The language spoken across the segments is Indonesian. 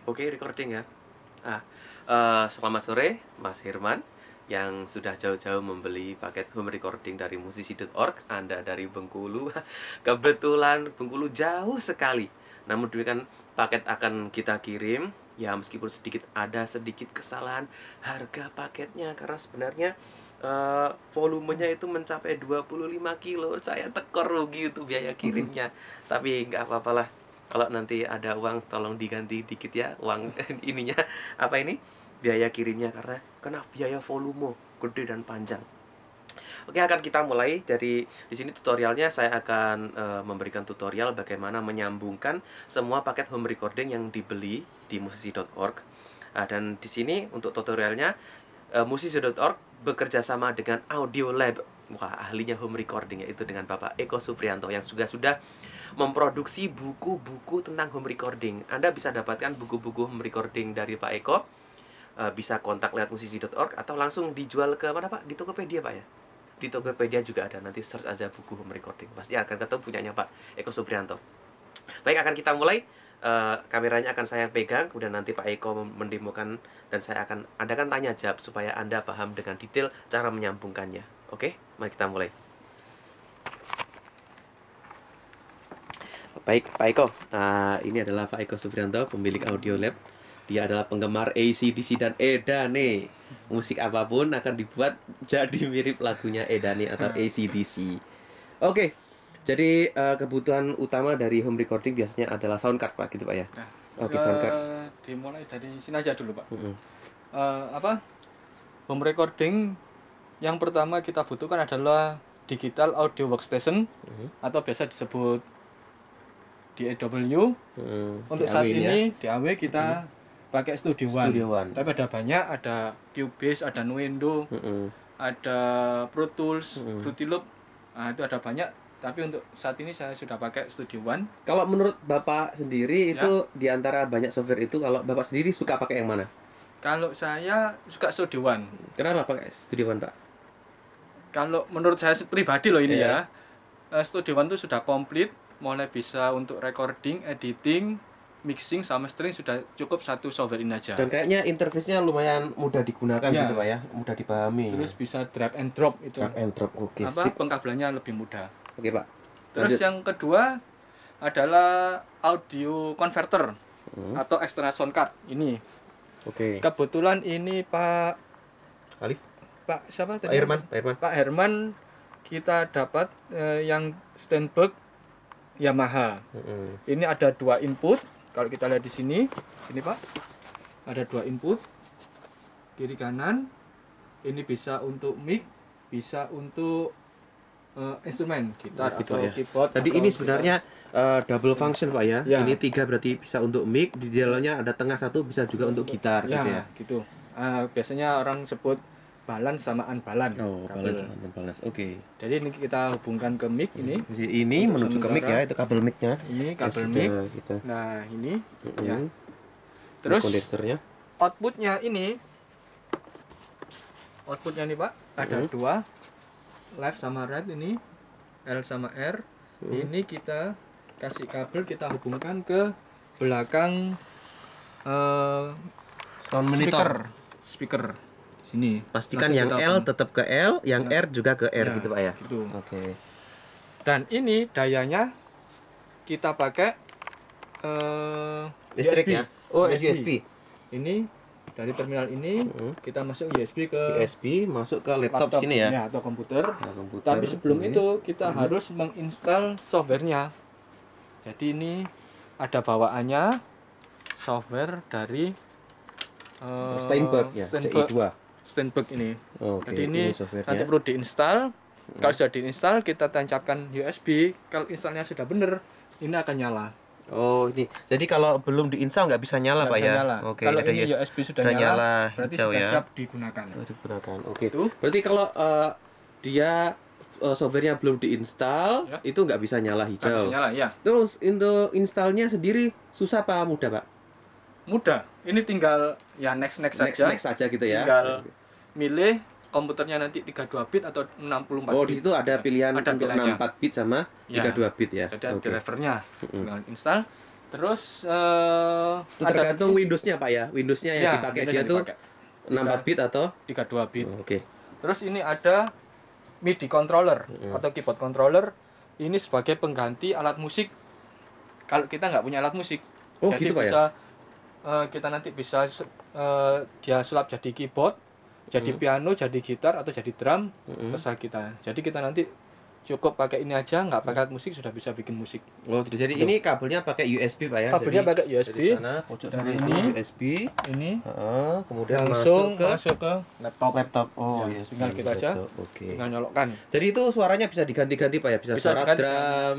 Oke, recording ya. Ah, Selamat sore, Mas Herman, yang sudah jauh-jauh membeli paket home recording dari musisi.org. Anda dari Bengkulu. Kebetulan Bengkulu jauh sekali. Namun demikian paket akan kita kirim. Ya, meskipun ada sedikit kesalahan harga paketnya, karena sebenarnya volumenya itu mencapai 25 kilo. Saya tekor rugi itu biaya kirimnya. Tapi nggak apa-apalah. Kalau nanti ada uang tolong diganti dikit ya uang ininya, apa ini, biaya kirimnya, karena kena biaya volume gede dan panjang. Oke, akan kita mulai dari di sini tutorialnya. Saya akan memberikan tutorial bagaimana menyambungkan semua paket home recording yang dibeli di musisi.org. Dan di sini untuk tutorialnya, musisi.org bekerja sama dengan Audio Lab. Wah, ahlinya home recording, yaitu dengan Bapak Eko Suprianto yang juga sudah memproduksi buku-buku tentang home recording. Anda bisa dapatkan buku-buku home recording dari Pak Eko. Bisa kontak lewat musisi.org atau langsung dijual ke mana, Pak? Di Tokopedia, Pak ya? Di Tokopedia juga ada. Nanti search aja buku home recording, pasti akan ketemu punyanya Pak Eko Suprianto. Baik, akan kita mulai. Kameranya akan saya pegang, kemudian nanti Pak Eko mendemokan, dan saya akan adakan tanya jawab supaya Anda paham dengan detail cara menyambungkannya. Oke, mari kita mulai. Baik, Pak Eko. Ini adalah Pak Eko Suprianto, pemilik Audio Lab. Dia adalah penggemar AC/DC dan Edane. Musik apapun akan dibuat jadi mirip lagunya Edane atau AC/DC. Oke, jadi kebutuhan utama dari home recording biasanya adalah sound card, Pak, gitu Pak ya? Nah, Oke, sound card. Dimulai dari sini aja dulu, Pak. Home recording yang pertama kita butuhkan adalah digital audio workstation atau biasa disebut DAW. Untuk saat ini DAW kita pakai Studio One. Tapi ada banyak, ada Cubase, ada Nuendo, ada Pro Tools, Fruity Loop. Nah, itu ada banyak. Tapi untuk saat ini saya sudah pakai Studio One. Kalau menurut Bapak sendiri itu di antara banyak software itu, kalau Bapak sendiri suka pakai yang mana? Kalau saya suka Studio One. Kenapa pakai Studio One, Pak? Kalau menurut saya pribadi loh ini ya, Studio One itu sudah komplit, mulai bisa untuk recording, editing, mixing, sama mastering, sudah cukup satu software ini aja. Dan kayaknya interface-nya lumayan mudah digunakan gitu Pak ya, mudah dipahami. Terus bisa drag and drop itu. Drag and drop, oke. Pengkabelannya lebih mudah. Oke Pak. Terus yang kedua adalah audio converter atau external sound card ini. Oke. Kebetulan ini Pak Alif. Pak siapa tadi? Pak Herman. Kita dapat yang Steinberg Yamaha. Ini ada 2 input. Kalau kita lihat di sini Pak, ada 2 input, kiri kanan. Ini bisa untuk mic, bisa untuk instrumen gitar gitu atau ya. keyboard. Tadi ini sebenarnya double function Pak ya. Ini 3 berarti bisa untuk mic, di dalamnya ada tengah 1 bisa juga untuk gitar gitu ya. Gitu. Biasanya orang sebut balance sama unbalance. Oh, balance sama unbalance. Oke. Jadi ini kita hubungkan ke mic ini. Ini menuju ke mic ya, itu kabel mic-nya. Ini kabel mic. Gitu. Nah, ini ya. Terus kondensernya. Outputnya ini Pak, ada 2. Left sama right ini, L sama R. Ini kita kasih kabel, kita hubungkan ke belakang sound monitor. Speaker. Sini. Pastikan yang L tetap ke L, yang R juga ke R gitu Pak ya. Gitu. Oke. Dan ini dayanya kita pakai listrik USB. ya. Oh, USB. Ini dari terminal ini kita masuk USB ke masuk ke laptop sini ya. Atau komputer. Nah, komputer. Tapi sebelum itu kita harus menginstal softwarenya. Jadi ini ada bawaannya software dari Steinberg ya, CI2. Steinberg ini. Jadi ini nanti perlu perlu diinstal. Kalau sudah diinstal, kita tancapkan USB. Kalau instalnya sudah benar, ini akan nyala. Oh, ini. Jadi kalau belum diinstal nggak bisa nyala Pak ya? Oke. Kalau ini USB sudah nyala, berarti hijau sudah ya. siap digunakan. Oke. Berarti kalau dia softwarenya belum diinstal, itu nggak bisa nyala hijau. Nggak bisa nyala, ya. Terus untuk installnya sendiri susah apa mudah Pak? Mudah. Ini tinggal ya next saja gitu ya. Tinggal milih komputernya nanti 32 bit atau 64 bit. Oh, di situ ada pilihan ada untuk 64 bit sama 32 bit ya. Jadi ada drivernya. Tinggal install. Terus Itu tergantung Windows-nya Pak ya. Windows-nya yang dipakai dia tuh 64 bit atau 32 bit. Oke. Terus ini ada MIDI controller atau keyboard controller. Ini sebagai pengganti alat musik kalau kita nggak punya alat musik. Oh, jadi gitu Pak bisa ya? kita nanti bisa dia sulap jadi keyboard, jadi piano, jadi gitar atau jadi drum, terserah kita. Jadi kita nanti cukup pakai ini aja, nggak pakai alat musik sudah bisa bikin musik. Oh, jadi ini kabelnya pakai USB Pak ya? Kabelnya pakai USB. Dari sana pojok dari ini ini, USB. Ini Kemudian langsung masuk ke laptop. Oh ya, iya, tinggal kita aja. Oke. Tinggal nyolokkan. Jadi itu suaranya bisa diganti-ganti Pak ya? Bisa suara drum,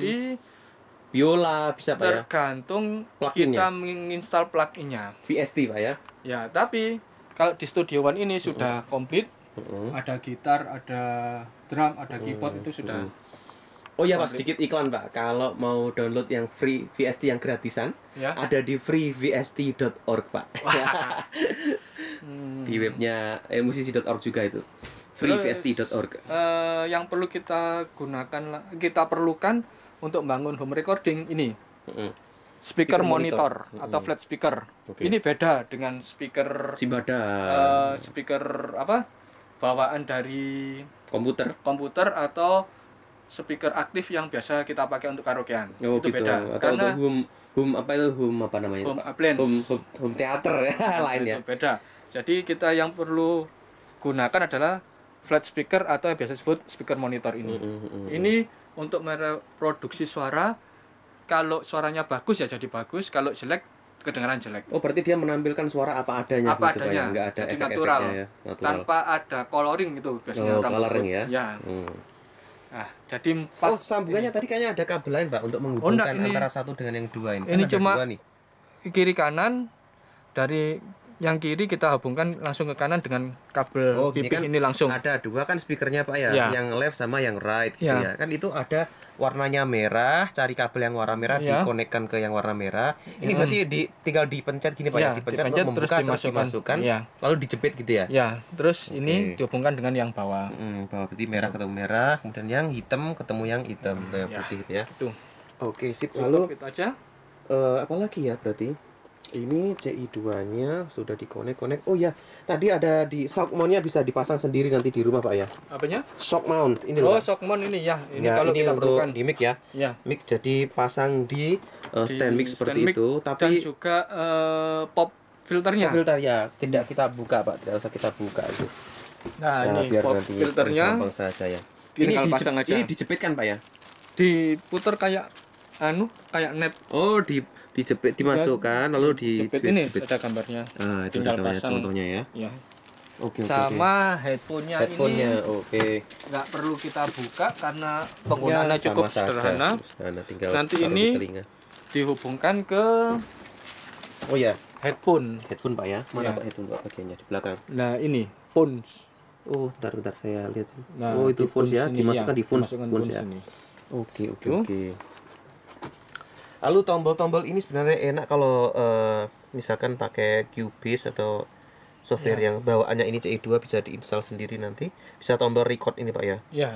biola, bisa Pak ya? Tergantung Plug-in-nya. kita menginstal plug-in-nya. VST Pak ya? Ya, tapi kalau di Studio One ini sudah komplit. Ada gitar, ada drum, ada keyboard itu sudah. Oh ya Pak, sedikit iklan Pak. Kalau mau download yang free VST yang gratisan, Ya. ada di freevst.org Pak. Di webnya musisi.org juga itu. freevst.org. Yang perlu kita perlukan untuk bangun home recording ini. Speaker monitor atau flat speaker. Oke. Ini beda dengan speaker Simbada. speaker apa? Bawaan dari komputer atau speaker aktif yang biasa kita pakai untuk karaokean. Oh, itu gitu. beda. Atau Karena home apa namanya? home appliance. Home theater ya lain ya. Itu beda. Jadi kita yang perlu gunakan adalah flat speaker atau yang biasa disebut speaker monitor ini. Ini untuk mereproduksi suara. Kalau suaranya bagus ya jadi bagus, kalau jelek kedengaran jelek. Oh, berarti dia menampilkan suara apa adanya Apa gitu, adanya. Pak ya? Nggak ada Jadi efek-efeknya ya. Natural. Tanpa ada coloring itu biasanya Oh, orang coloring sebut. ya. Ya. Nah, jadi Oh, sambungannya tadi kayaknya ada kabel lain Pak untuk menghubungkan ini. antara satu dengan yang dua ini. Ini Kan ada cuma dua nih. kiri kanan. Dari yang kiri kita hubungkan langsung ke kanan dengan kabel Gini piping kan ini langsung. ada dua kan speakernya Pak ya, Ya. yang left sama yang right gitu Ya. ya. Kan itu ada warnanya merah, cari kabel yang warna merah Ya. dikonekkan ke yang warna merah. Ini berarti tinggal dipencet gini Pak ya, Ya, dipencet dipencet, untuk membuka terus dimasukkan. dimasukkan, Ya. lalu dijepit gitu ya. Ya, terus Oke. ini dihubungkan dengan yang bawah. Bawah berarti merah ketemu merah, kemudian yang hitam ketemu yang hitam kayak Ya. putih gitu ya. Itu. Oke, sip. Lalu Lalu itu aja. apa lagi ya berarti? Ini CI2-nya sudah dikonek-konek. Oh ya, tadi ada di shock mount-nya bisa dipasang sendiri nanti di rumah Pak ya. Apanya? Shock mount ini Oh, loh. shock mount ini ya. Ini Ya, kalau ini kita untuk perlukan. di mic ya. Ya. Mic jadi pasang di stand mic seperti stand mic itu, dan tapi juga pop filternya. filter ya tidak kita buka Pak, tidak usah kita buka itu. Nah, Nah, ini biar pop nanti filternya gampang saja ya. Ini kalau pasang aja. Ini dijepit kan Pak ya? diputer kayak kayak net. Oh, dijepit dimasukkan lalu Jepit ini dijepit. ada gambarnya. Ah, itu Tinggal gambarnya pasang. contohnya ya. Ya. Oke, Sama headphone-nya headphone-nya ini oke. nggak perlu kita buka karena penggunaannya Ya, cukup sama saja, sederhana. tinggal Nanti taruh di ini telinga. Dihubungkan ke Oh ya, headphone. headphone Pak ya. Mana Ya. Pak headphone Pak bagiannya di belakang? Nah, ini phones. Oh, bentar saya lihat. Nah, Oh, itu di phones ya, ini, dimasukkan di phones, dimasukkan phones phones ya. ini. Oke. Itu. Lalu tombol-tombol ini sebenarnya enak kalau misalkan pakai Cubase atau software Ya. yang bawaannya ini CI2 bisa diinstal sendiri nanti. Bisa tombol record ini Pak ya. Ya.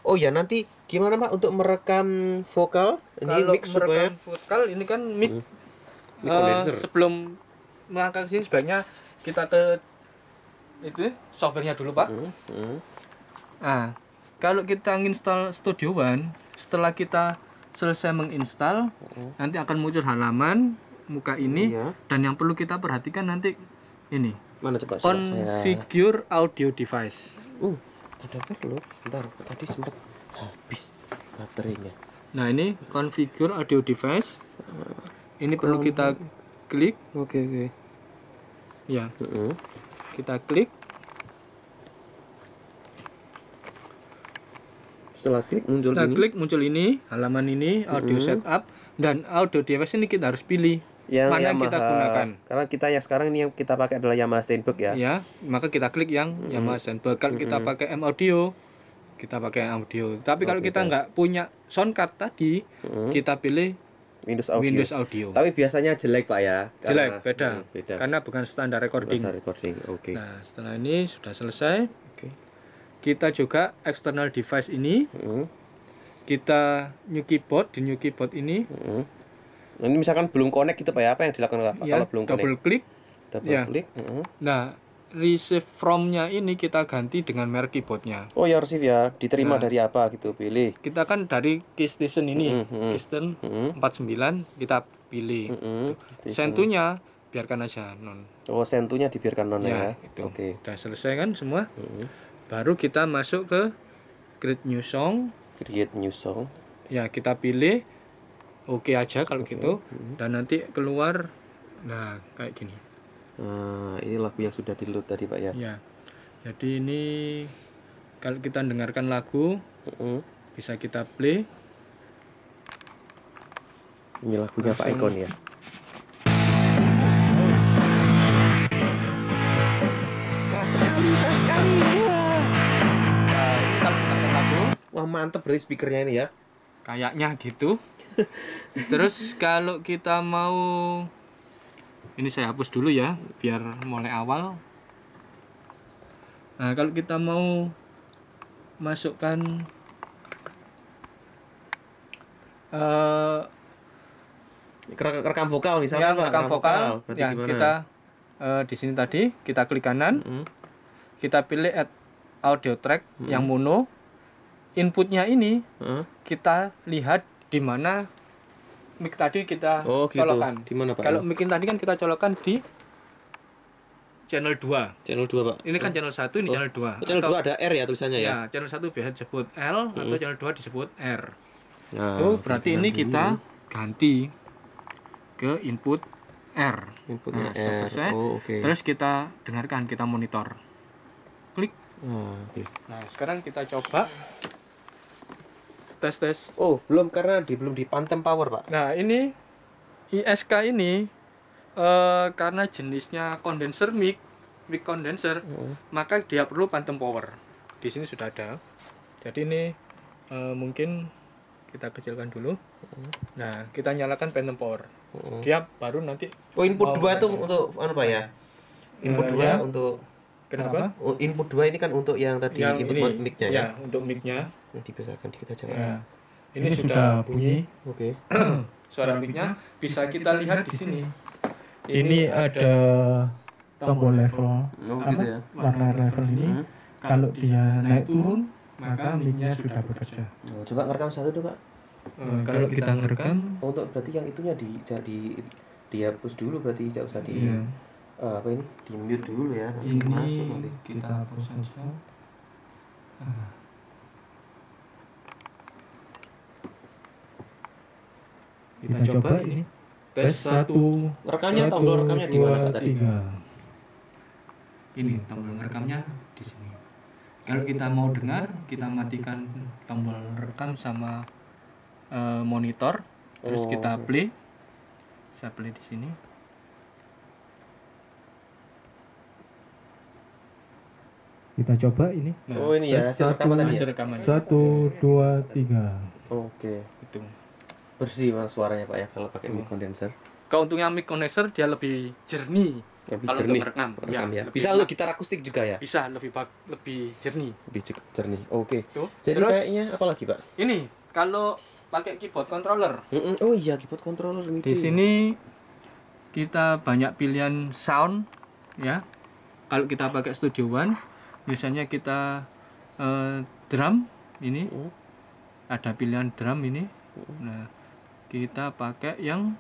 Oh ya, nanti gimana Pak untuk merekam vokal? Ini Kalau mix supaya merekam vokal ini kan mic. Mic condenser. Sebelum mengangkat sini sebaiknya kita ke itu softwarenya dulu, Pak. Nah, kalau kita install Studio One, setelah kita selesai menginstal, nanti akan muncul halaman muka ini, Iya. dan yang perlu kita perhatikan nanti ini Mana coba saya. configure audio device. Ada perlu. Bentar, tadi sempat habis baterainya. Nah, ini configure audio device. Ini perlu kita klik. Oke. Ya, kita klik. Setelah klik muncul Setelah ini. klik muncul ini, halaman ini audio setup, dan audio device ini kita harus pilih Yang mana yang Yamaha. kita gunakan. Karena kita yang sekarang ini yang kita pakai adalah Yamaha Steinberg ya. Ya, maka kita klik yang Yamaha Steinberg. Kalau kita pakai M Audio, kita pakai audio. Tapi kalau kita nggak punya sound card tadi, kita pilih Windows Audio. Tapi biasanya jelek Pak ya. Jelek, beda. Beda. Karena bukan standar recording. Bahasa recording. Oke. Nah, setelah ini sudah selesai. Kita juga external device ini, kita new keyboard, di new keyboard ini Ini misalkan belum connect gitu Pak ya, apa yang dilakukan Pak? Ya, Kalau belum double connect? klik. Double Ya. klik. Nah, receive from-nya ini kita ganti dengan merek keyboardnya. Oh ya receive ya, diterima Nah. dari apa gitu, pilih. Kita kan dari Keystation ini, Keystation 49 kita pilih. Sentuhnya biarkan aja non. Oh, sentuhnya dibiarkan non ya. Itu. Oke. Udah selesai kan semua? Baru kita masuk ke Create New Song. Create new song. Ya, kita pilih oke aja kalau gitu. Dan nanti keluar nah kayak gini. Nah, ini lagu yang sudah di-load tadi Pak ya. Ya. Jadi ini kalau kita dengarkan lagu bisa kita play. Ini lagunya Pak Icon ya. Keras sekali. Nah, ini kalau dengarkan lagu Wah, mantep berarti speakernya ini ya. kayaknya gitu. Terus kalau kita mau, ini saya hapus dulu ya biar mulai awal. Nah, kalau kita mau masukkan Rekam vokal misalnya Pak. rekam vokal Berarti ya gimana? kita di sini tadi kita klik kanan, kita pilih add audio track yang mono. Inputnya ini kita lihat di mana mic tadi kita colokkan. Di mana Pak? Kalau mic tadi kan kita colokkan di channel 2. Channel 2 Pak. Ini kan channel 1, ini channel 2. Channel 2 ada R ya tulisannya ya. Ya, channel 1 biasa disebut L atau channel 2 disebut R. Nah, Itu berarti ini kita ganti ke input R. inputnya Nah, sudah R. selesai. Oh, oke. Terus kita dengarkan, kita monitor. Klik. Oke. Nah, sekarang kita coba tes. Oh, belum karena belum di Phantom Power, Pak. Nah, ini ISK ini karena jenisnya kondenser mic condenser, maka dia perlu phantom power. Di sini sudah ada. Jadi ini mungkin kita kecilkan dulu. Nah, kita nyalakan phantom power. Dia baru nanti. Oh, input 2 itu untuk apa Pak ya? Input 2 ya. untuk Kenapa? Oh, input 2 ini kan untuk yang tadi Yang input ini, mic-nya ya. untuk mic-nya. Dipisahkan dikit aja, Pak. Ya. Ini sudah bunyi. Oke. Suara mic-nya bisa kita lihat di sini. Ini ada tombol level Oh, gitu ya. warna level ini. Kalau dia naik turun, maka mic-nya sudah bekerja. Oh, coba ngerekam satu dulu, Pak. Kalau kita ngerekam, Oh, untuk berarti yang itunya dihapus dulu berarti tidak usah di iya. apa ini? Di mute dulu ya. Nanti Ini masuk nanti. kita hapus saja. Kita coba ini. Tes 1. Rekamnya tombol rekamnya di mana, Pak, tadi? 3. Ini tombol rekamnya di sini. Kalau kita mau dengar, kita matikan tombol rekam sama monitor, terus kita play. Bisa play di sini. Kita coba ini. Nah, Oh, ini ya, hasil rekaman tadi. hasil Ya? rekaman 1, 2, 3. Oke. itu. Bersih Mas suaranya, Pak ya kalau pakai mic condenser. Keuntungan mic condenser dia lebih jernih. Lebih Kalau jernih. untuk merekam, Merekam ya. lebih Bisa enak. untuk gitar akustik juga ya? Bisa lebih jernih. Lebih jernih. Oke. Tuh. Jadi Terus kayaknya apa lagi, Pak? ini kalau pakai keyboard controller. Oh iya, keyboard controller MIDI. Di sini kita banyak pilihan sound ya. Kalau kita pakai Studio One, misalnya kita drum ini ada pilihan drum ini. Nah, kita pakai yang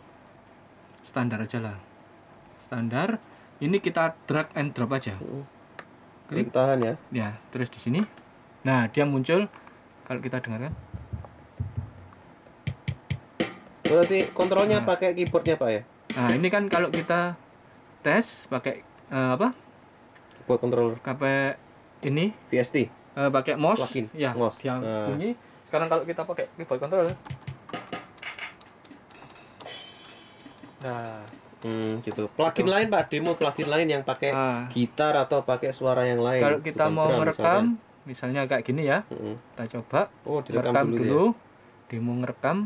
standar aja lah. Standar. Ini kita drag and drop aja. Klik tahan ya. Ya, terus di sini. Nah, dia muncul kalau kita dengarkan. Berarti kontrolnya pakai keyboardnya, Pak ya? Nah, ini kan kalau kita tes pakai apa? Keyboard controller Pakai ini VST. pakai mouse. Plugin, Ya, mouse. dia Nah. bunyi. Sekarang kalau kita pakai keyboard controller. Nah, Gitu. Plugin lain, Pak, demo plugin lain yang pakai Ah. gitar atau pakai suara yang lain. kalau kita bukan mau drum merekam, misalnya kayak gini ya. Kita coba Oh, direkam merekam dulu, dulu. ya. Demo ngerekam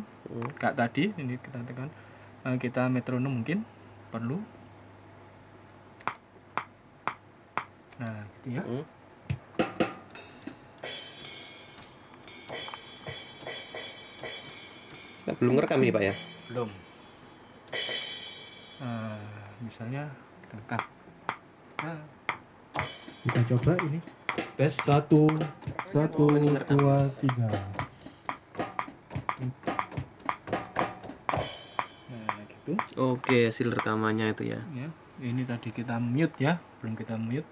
kayak tadi, ini kita tekan. Kita metronom mungkin perlu. Nah, gitu ya. Nah, belum ngerekam ini, Pak ya? Belum. Misalnya kita angkat. Nah, Kita coba ini. Tes 1, 1, 2, 3. nah gitu. Oke, hasil rekamannya itu ya. Ya, ini tadi kita mute ya, belum kita mute.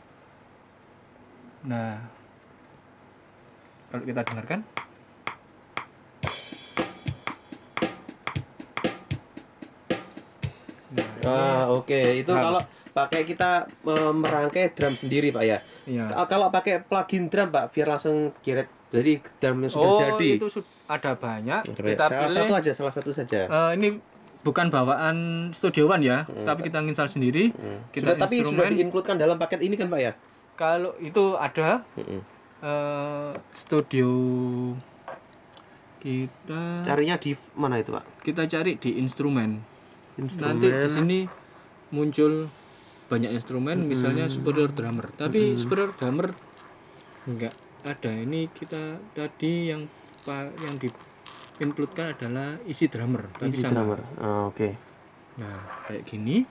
Nah, kalau kita dengarkan, Oke. Itu Drum. kalau pakai kita merangkai drum sendiri, Pak ya. ya. Kalau pakai plugin drum, Pak, biar langsung geret. Jadi drumnya sudah jadi. Itu ada banyak. Oke, Kita pilih. salah satu saja. Ini bukan bawaan Studio One ya, tapi kita install sendiri. Kita Tapi sudah instrumen. diinkludkan dalam paket ini kan, Pak ya? Kalau itu ada studio, kita Carinya di mana itu, Pak? kita cari di instrumen. Instrumen. Nanti di sini muncul banyak instrumen, misalnya superior drummer. Tapi superior drummer enggak ada. Ini kita tadi yang include-kan adalah isi drummer, tapi Easy sama. drummer. Oke. Nah, kayak gini.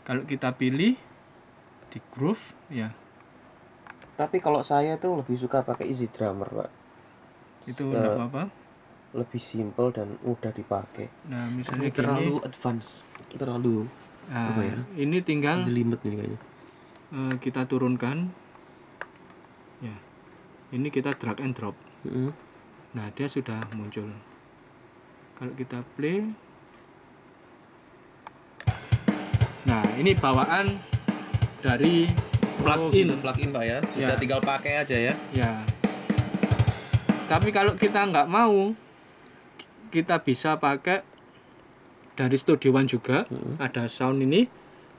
Kalau kita pilih di groove ya, Tapi kalau saya tuh lebih suka pakai easy drummer, Pak. itu enggak apa-apa. Lebih simple dan mudah dipakai. Nah, misalnya Ini terlalu gini. advance, terlalu Nah, apa ya? ini tinggal jelimet nih kayaknya. kita turunkan. Ya. Ini kita drag and drop. Nah, dia sudah muncul. Kalau kita play. Nah, ini bawaan dari plugin. Plugin, Pak ya. Ya. Sudah tinggal pakai aja ya. Ya. Tapi kalau kita nggak mau, kita bisa pakai dari Studio One juga. Ada sound ini.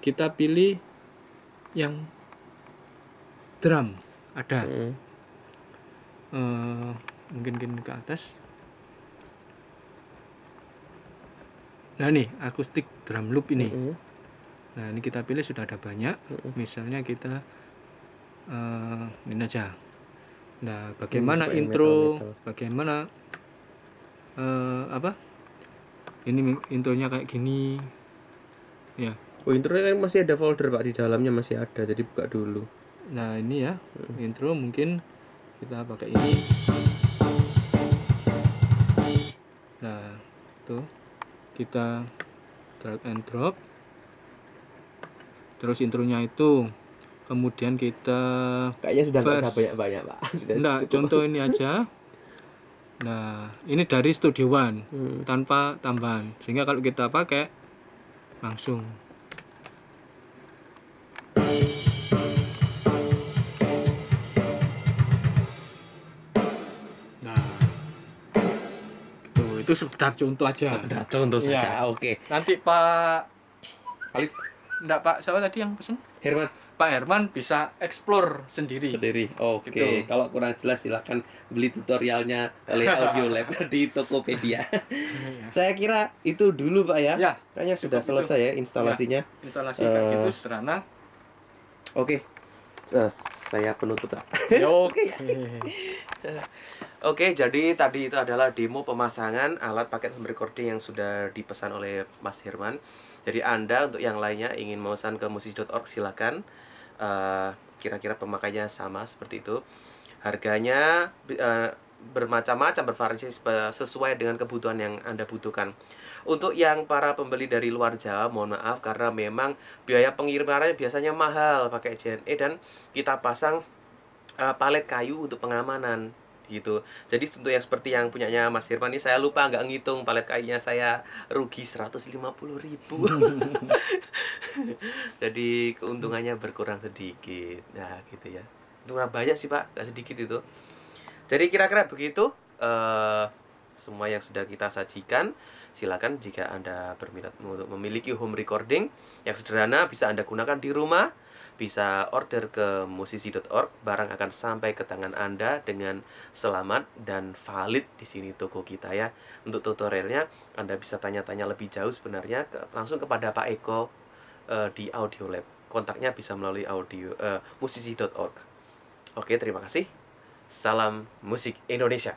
Kita pilih yang drum. Ada. Mungkin ke atas. Nah, nih akustik drum loop ini. Nah, ini kita pilih sudah ada banyak. Misalnya kita ini aja. Nah, bagaimana Supaya intro, metal. bagaimana apa? Ini intronya kayak gini. Ya. Oh, intronya kan masih ada folder, Pak, di dalamnya masih ada. Jadi buka dulu. Nah, ini ya. Intro mungkin kita pakai ini. Nah, tuh. Kita drag and drop. Terus intronya itu. Kemudian kita Kayaknya sudah nggak verse. usah banyak-banyak, Pak. Sudah Enggak, cukup. contoh ini aja. Nah, ini dari Studio One tanpa tambahan. Sehingga kalau kita pakai langsung. Nah, itu sekedar contoh aja. Sudah contoh Iya. saja. Oke. Nanti Pak Alif, enggak Pak, siapa tadi yang pesen? Herman Pak Herman bisa explore sendiri. sendiri. Oke. Gitu. Kalau kurang jelas silakan beli tutorialnya oleh Audio Lab di Tokopedia. Saya kira itu dulu, Pak ya. Ya, Kayaknya sudah cukup selesai ya instalasinya. instalasi kayak gitu sederhana. Oke. Saya penutup, Pak. Oke. Oke, jadi tadi itu adalah demo pemasangan alat paket home recording yang sudah dipesan oleh Mas Herman. Jadi Anda untuk yang lainnya ingin memesan ke musisi.org silakan. Kira-kira pemakaiannya sama seperti itu. Harganya bermacam-macam, bervariasi sesuai dengan kebutuhan yang Anda butuhkan. Untuk yang para pembeli dari luar Jawa, mohon maaf karena memang biaya pengirimannya biasanya mahal pakai JNE dan kita pasang palet kayu untuk pengamanan gitu. Jadi untuk yang seperti yang punyanya Mas Herman ini saya lupa nggak ngitung palet kayunya, saya rugi 150.000. Jadi keuntungannya berkurang sedikit. Nah, gitu ya. Untungan banyak sih, Pak, nggak sedikit itu. Jadi kira-kira begitu semua yang sudah kita sajikan. Silakan jika Anda berminat untuk memiliki home recording yang sederhana bisa Anda gunakan di rumah, bisa order ke musisi.org, barang akan sampai ke tangan Anda dengan selamat dan valid di sini toko kita ya. Untuk tutorialnya Anda bisa tanya-tanya lebih jauh sebenarnya langsung kepada Pak Eko di Audio Lab. Kontaknya bisa melalui musisi.org. Oke, terima kasih. Salam musik Indonesia.